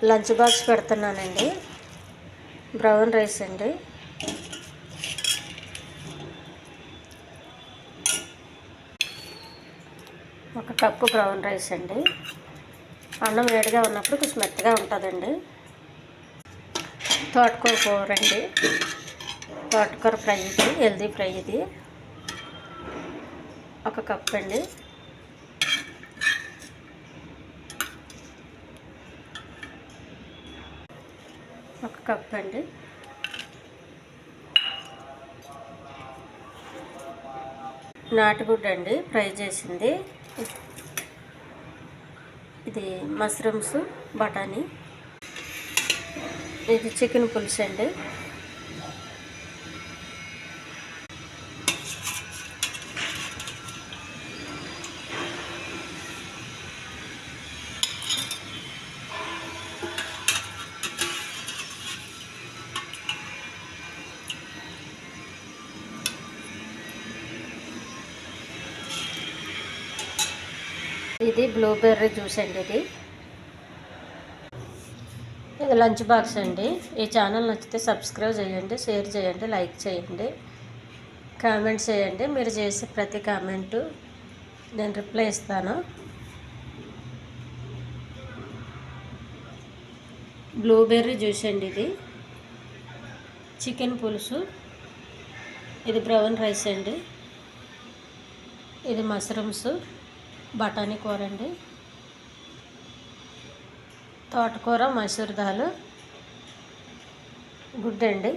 Lunch box పెడుతున్నానండి. Brown rice అండి. ఒక కప్పు బ్రౌన్ రైస్ అండి. అన్నం వేడిగా ఉన్నప్పుడు కొంచెం మెత్తగా ఉంటుందండి. తోటకూర కూర అండి. తోటకూర ఫ్రై ఇది, హెల్దీ ఫ్రై ఇది. ఒక కప్ అండి. ఒక కప్ అండి. నాటుగుడ్డు అండి, ఫ్రై చేసింది. ఇది మష్రూమ్స్, బఠానీ. ఇది చికెన్ పులుసు అండి. ఇది బ్లూబెర్రీ జ్యూస్ అండి. ఇది లంచ్ బాక్స్ అండి. ఈ ఛానల్ నచ్చితే సబ్స్క్రైబ్ చేయండి, షేర్ చేయండి, లైక్ చేయండి, కామెంట్ చేయండి. మీరు చేసే ప్రతి కామెంటు నేను రిప్లై ఇస్తాను. బ్లూబెర్రీ జ్యూస్ అండి. ఇది చికెన్ పులుసు. ఇది బ్రౌన్ రైస్ అండి. ఇది మష్రూమ్స్, బఠానీ కూర అండి. తోటకూర, మసూర్ దాల్, గుడ్డు అండి.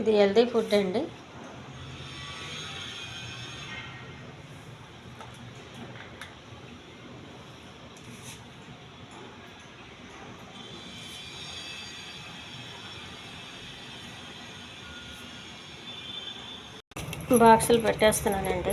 ఇది హెల్దీ ఫుడ్ అండి. బాక్సులు పెట్టేస్తున్నానండి.